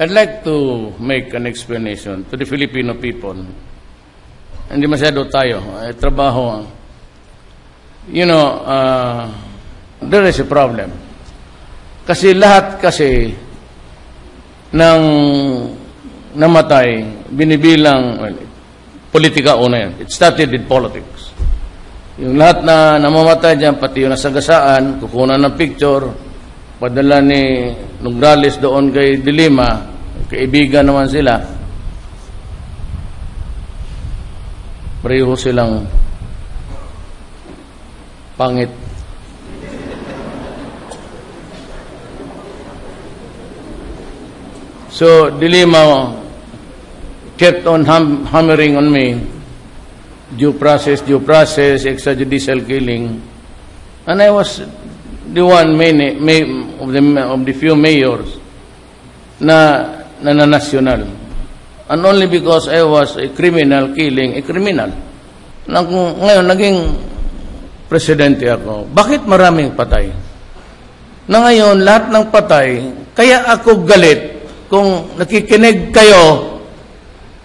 I'd like to make an explanation to the Filipino people. Hindi masyado tayo. Trabaho. You know, there is a problem. Kasi lahat kasi ng namatay, binibilang, well, politika una yan. It started with politics. Yung lahat na namamatay dyan, pati yung nasagasaan, kukunan ng picture, padala ni Nograles doon kay Dilima, kaibigan naman sila, pareho silang pangit. So, Dilima kept on hammering on me, due process, extrajudicial killing. And I was the one of the few mayors na national. And only because I was a criminal killing a criminal. Ngayon, naging presidente ako. Bakit maraming patay? Na ngayon, lahat ng patay, kaya ako galit kung nakikinig kayo,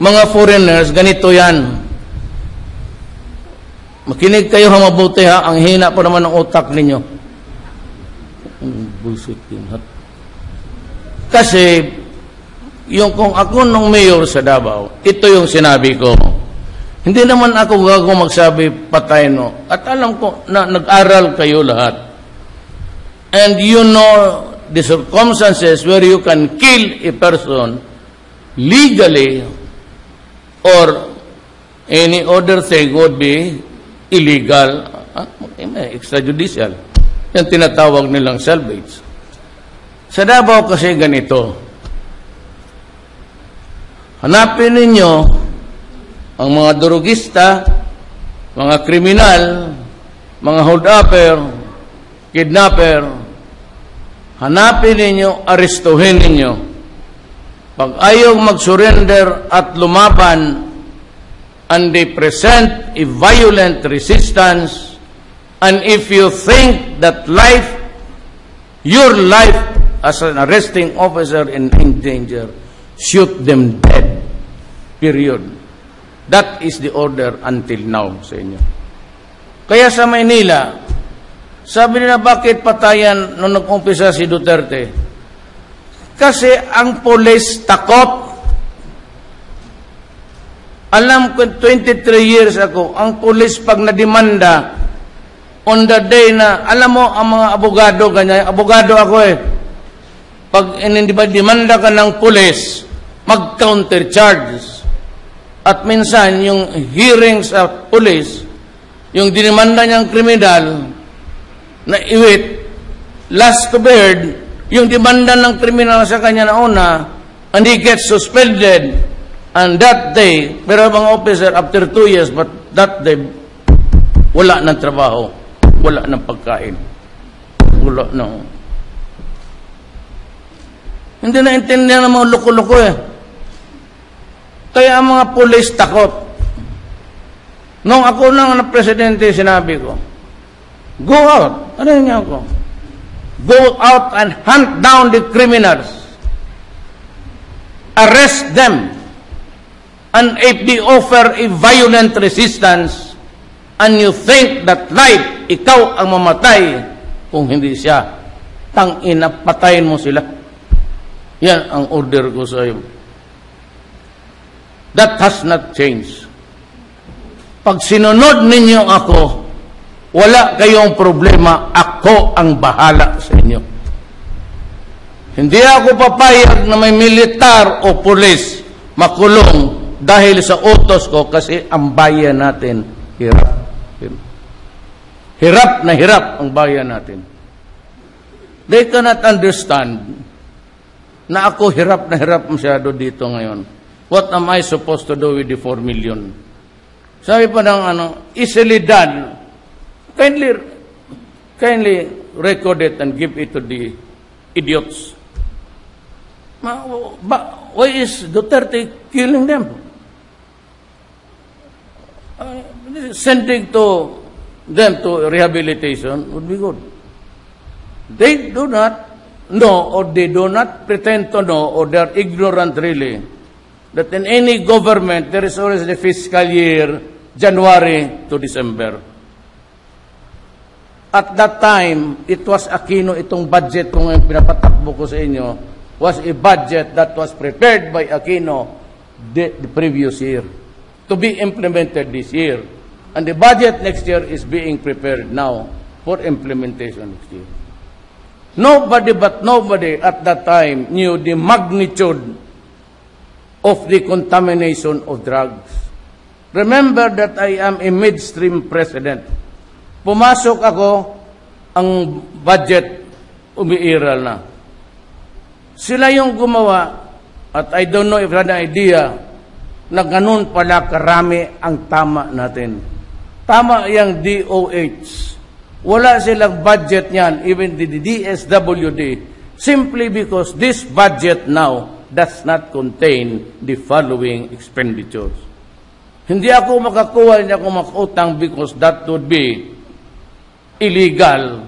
mga foreigners, ganito yan. Makinig kayo ha, mabuti ha, ang hina po naman ng utak ninyo. Bullshit yun. Kasi, yung kung ako nung mayor sa Davao, ito yung sinabi ko. Hindi naman ako gago magsabi patay no. At alam ko na nag-aral kayo lahat. And you know the circumstances where you can kill a person legally or any other thing would be illegal, extrajudicial. Yan tinatawag nilang salvage. Sa Davao kasi ganito. Hanapin ninyo ang mga durugista, mga kriminal, mga hold-upper, kidnapper. Hanapin ninyo, arestuhin ninyo. Pag ayaw mag-surrender at lumaban, and they present a violent resistance, and if you think that life, your life as an arresting officer in danger, shoot them dead. Period. That is the order until now sa inyo. Kaya sa Maynila, sabi nila, bakit patayan nung nag-umpisa si Duterte? Kasi ang polis takot. Alam ko, 23 years ako, ang polis pag nadimanda, on the day na, alam mo, ang mga abogado, ganyan, abogado ako eh, pag demanda ka ng polis, mag-counter charges. At minsan, yung hearing sa polis, yung dinimanda niyang kriminal, na iwit, last to be heard, yung demanda ng kriminal sa kanya na una, and he gets suspended, and that day, pero mga officer, after 2 years, but that day, wala ng trabaho, wala ng pagkain, wala ng... Hindi na intindihan ng mga loko-loko eh. Kaya ang mga pulis takot. Nung ako nang na presidente, sinabi ko, go out. Ano niya ako? Go out and hunt down the criminals. Arrest them. And if they offer a violent resistance, and you think that life, ikaw ang mamatay, kung hindi siya, tangina, patayin mo sila. Yan ang order ko sa iyo. That has not changed. Pag sinunod ninyo ako, wala kayong problema, ako ang bahala sa inyo. Hindi ako papayag na may militar o pulis makulong dahil sa utos ko kasi ang bayan natin hirap. Hirap na hirap ang bayan natin. They cannot understand na ako hirap na hirap masyado dito ngayon. What am I supposed to do with the 4 million? Sabi pa ng easily done. Kindly record it and give it to the idiots. Why is Duterte killing them? Sending them to rehabilitation would be good. They do not know, or they do not pretend to know, or they are ignorant really, that in any government, there is always the fiscal year, January to December. At that time, it was Aquino, itong budget kung pinapatakbo ko sa inyo, was a budget that was prepared by Aquino the previous year to be implemented this year. And the budget next year is being prepared now for implementation next year. Nobody but nobody at that time knew the magnitude of the contamination of drugs. Remember that I am a midstream president. Pumasok ako, ang budget umiiral na. Sila yung gumawa, at I don't know if you had an idea, na ganun pala karami ang tama natin. Tama yung DOH. Wala silang budget niyan, even the DSWD, simply because this budget now does not contain the following expenditures. Hindi ako makakuha, hindi ako makautang because that would be illegal.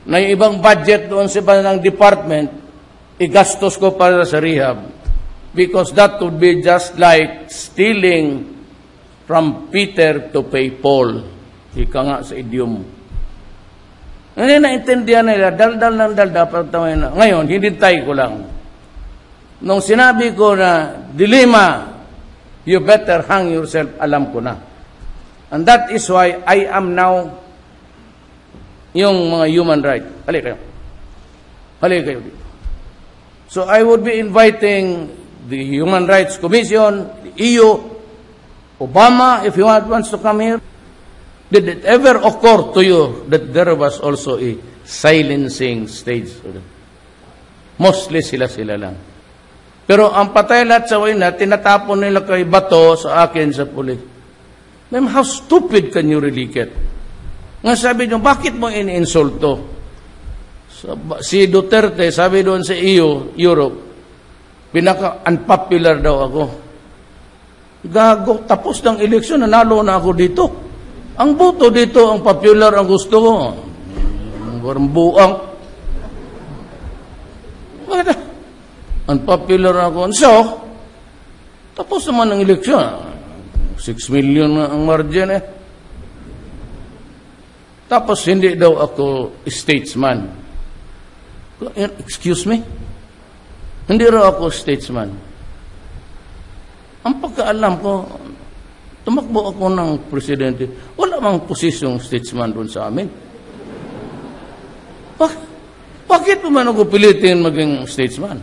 Na yung ibang budget doon sa ibang department, igastos ko para sa rehab. Because that would be just like stealing from Peter to pay Paul. Ika nga sa idiom. Hindi naintindihan nila, daldal ng daldal. Ngayon, hinintay ko lang. Nung sinabi ko na, dilema, you better hang yourself, alam ko na. And that is why I am now yung mga human rights. Hali kayo. Hali kayo dito. So I would be inviting the Human Rights Commission, the EU, Obama, if he wants to come here. Did it ever occur to you that there was also a silencing stage? Mostly sila-sila lang. Pero ang patay lahat sa wina, tinatapon nila kay bato sa akin sa pulis. Ma'am, how stupid can you really get? Nga sabi nyo, bakit mo ini-insulto? Si Duterte, sabi doon sa EU, Europe, pinaka-unpopular daw ako. Gago, tapos ng eleksyon, nanalo na ako dito. Ang boto dito, ang popular ang gusto ko. Ang buang. Unpopular ako. So, tapos naman ang eleksyon. 6 million na ang margin eh. Tapos hindi daw ako statesman. Excuse me? Hindi raw ako statesman. Ang pagkaalam ko, tumakbo ako ng presidente. Wala mang posisyong statesman doon sa amin. Bakit naman ako pilitin maging statesman?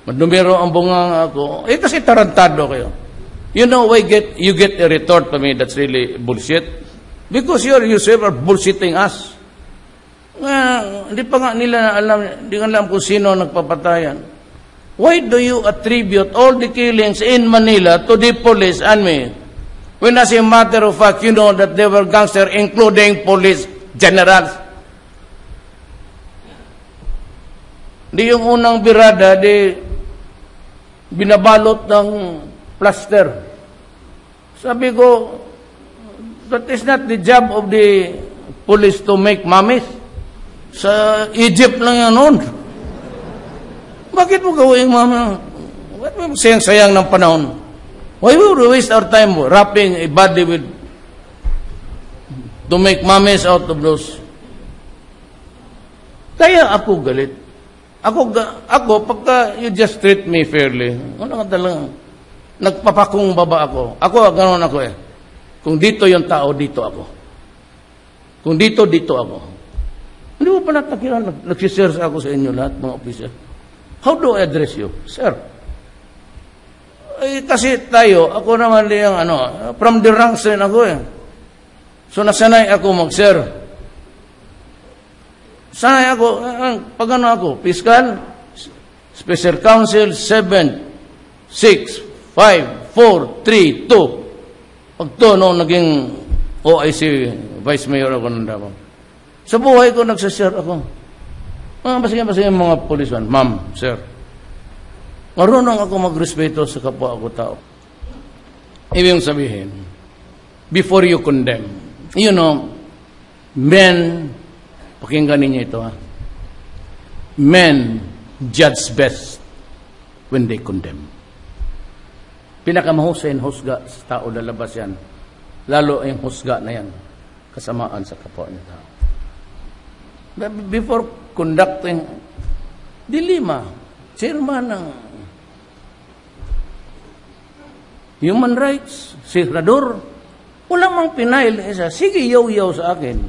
Madumero ang bunga ako. Eh kasi tarantado kayo. You know, you get a retort to me that's really bullshit. Because you yourself are bullshitting us. Hindi pa nga nila alam, hindi nga alam kung sino nagpapatayan. Why do you attribute all the killings in Manila to the police and me? When as a matter of fact, you know that they were gangsters, including police generals. Di yung unang birada, di binabalot ng plaster. Sabi ko, that is not the job of the police to make mummies. Sa Egypt lang yan noon. Bakit mo gawin mama? Sayang-sayang ng panahon. Why would we waste our time wrapping a body with to make mummies out of those? Kaya ako galit. Ako pagka you just treat me fairly, wala ka talaga. Nagpapakong baba ako. Ako, ganoon ako eh. Kung dito yung tao, dito ako. Kung dito, dito ako. Hindi mo pa natakiran. Nagsisir ako sa inyo lahat, mga officer. How do I address you? Sir. Eh, kasi tayo, ako naman yung from the ranks rin ako eh. So nasanay ako mag-sir. Sanay ako, pag ako, fiscal, special counsel, 7, 6, 5, 4, 3, 2. Pag to, naging OIC, Vice Mayor ako ng Davao. Sa buhay ko, nagsasir ako. Basta mga policeman, ma'am, sir. Marunong ako magrespeto sa kapwa ako tao. Ibig sabihin, before you condemn, you know, men, pakinggan ninyo ito ha. men judge best when they condemn. Pinakamahusay ang husga sa tao lalabas yan. Lalo ang husga na yan, kasamaan sa kapwa niya tao. Before conducting dilema, chairman ng Human Rights, si Rador, wala mang pinail isa, sige yaw-yaw sa akin.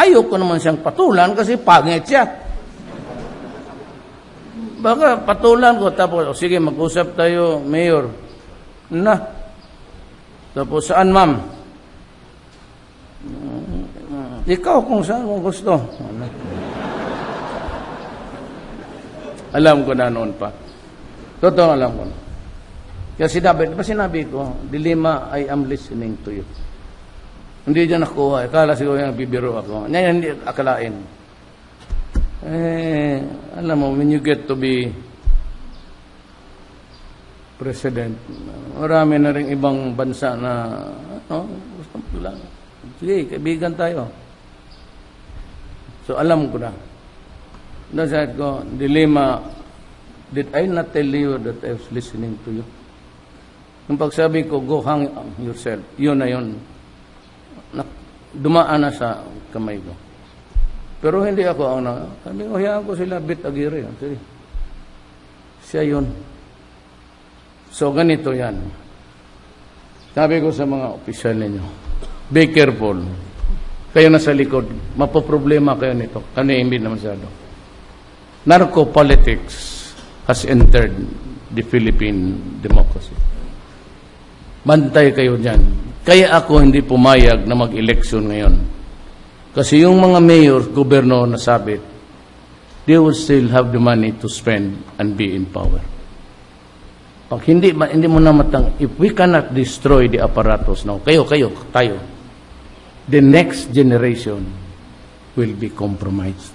Ayoko naman siyang patulan kasi pangit siya. Baka patulan ko, tapos, sige, mag-usap tayo, Mayor. Na. Tapos, saan, ma'am? Ikaw kung saan mo gusto. Alam ko na noon pa. Totoo alam ko na. Kaya sinabi ko, dilema, I am listening to you. Hindi dyan nakuha. Akala siguro yung bibiro ako. Hindi akalain. Alam mo, when you get to be president, marami na rin ibang bansa na, gusto mo lang. Sige, kaibigan tayo. So, alam ko na. Sabi ko, dilema, did I not tell you that I was listening to you? Yung pagsabi ko, go hang yourself, yun na yun. Dumaan na sa kamay ko. Pero hindi ako ang sabi ko, hayaan ko sila bit Aguirre. Sige. Siya yun. So, ganito yan. Sabi ko sa mga opisyal ninyo, be careful. Kayo na sa likod, mapoproblema kayo nito. Hindi naman masyado. Narco-politics has entered the Philippine democracy. Bantay kayo dyan. Kaya ako hindi pumayag na mag-eleksyon ngayon. Kasi yung mga mayor, gobyerno na sabit, they will still have the money to spend and be in power. Pag hindi mo na if we cannot destroy the apparatus now, tayo, the next generation will be compromised.